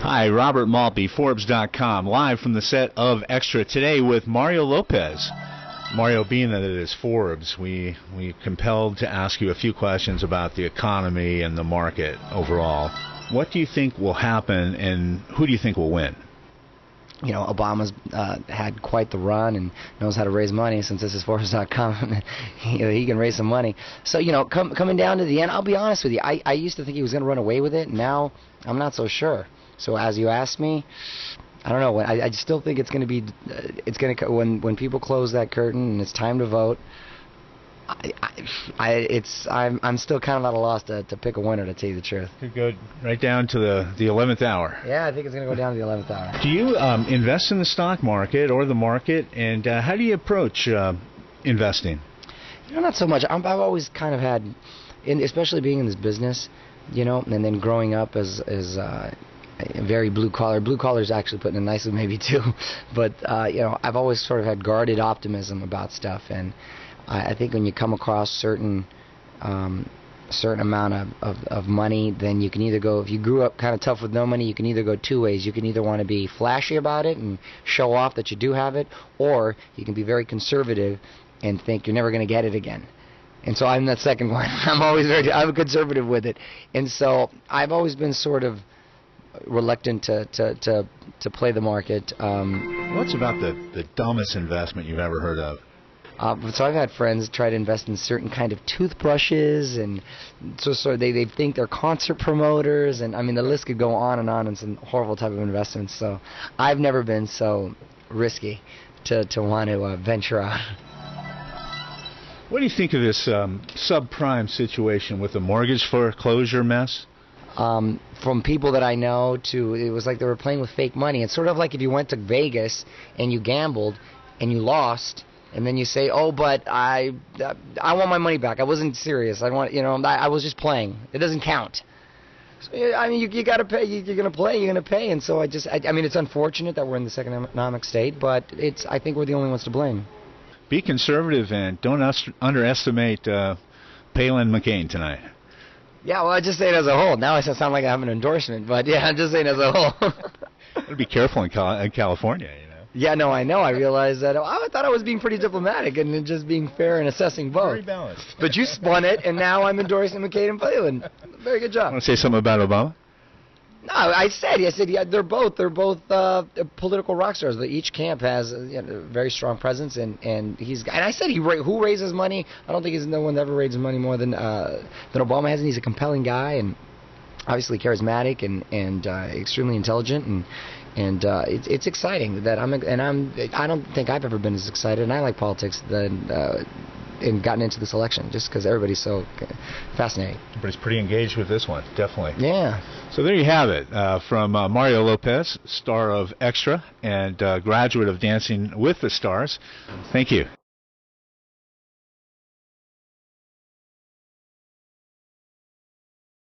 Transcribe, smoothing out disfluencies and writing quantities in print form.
Hi, Robert Maltbie, Forbes.com, live from the set of Extra today with Mario Lopez. Mario, being that it is Forbes, we compelled to ask you a few questions about the economy and the market overall. What do you think will happen, and who do you think will win? You know, Obama's had quite the run and knows how to raise money. Since this is Forbes.com, he can raise some money. So, you know, coming down to the end, I'll be honest with you. I used to think he was going to run away with it. Now, I'm not so sure. So, as you asked me, I don't know. I still think it's going to be. It's going to when people close that curtain and it's time to vote. I'm still kind of at a loss to pick a winner, to tell you the truth. Could go right down to the 11th hour. Yeah, I think it's going to go down to the 11th hour. Do you invest in the stock market or the market, and how do you approach investing? You know, not so much. I've always kind of had, especially being in this business, you know, and then growing up as very blue collar. Blue collar is actually putting it nicely, maybe too. But you know, I've always sort of had guarded optimism about stuff, and I think when you come across certain amount of money, then you can either go, if you grew up kind of tough with no money, you can either go two ways. You can either want to be flashy about it and show off that you do have it, or you can be very conservative and think you're never going to get it again. And so I'm that second one. I'm conservative with it, and so I've always been sort of reluctant to play the market. What's about the dumbest investment you've ever heard of? So I've had friends try to invest in certain kind of toothbrushes, and so they think they're concert promoters, and I mean the list could go on and some horrible type of investments. So I've never been so risky to want to venture out. What do you think of this subprime situation with the mortgage foreclosure mess? From people that I know, it was like they were playing with fake money. It's sort of like if you went to Vegas and you gambled and you lost, and then you say, "Oh, but I want my money back. I wasn't serious. I was just playing. It doesn't count." So, I mean, you got to pay. You're going to play. You're going to pay. And so I mean, it's unfortunate that we're in this economic state, but I think we're the only ones to blame. Be conservative and don't underestimate Palin McCain tonight. Yeah, well, I just say it as a whole. Now I sound like I have an endorsement, but yeah, I'm just saying as a whole. Gotta be careful in California, you know. Yeah, no, I know. I realized that. I thought I was being pretty diplomatic and just being fair and assessing both. Very balanced. But you spun it, and now I'm endorsing McCain and Palin. Very good job. Want to say something about Obama? No, I said yeah, they're both political rock stars. But each camp has a very strong presence, and I said who raises money. I don't think no one ever raises money more than Obama has, and he's a compelling guy and obviously charismatic and extremely intelligent, and it's exciting that I don't think I've ever been as excited, and I like politics and gotten into this election just because everybody's so fascinating. Everybody's pretty engaged with this one, definitely. Yeah. So there you have it, from Mario Lopez, star of Extra and graduate of Dancing with the Stars. Thank you.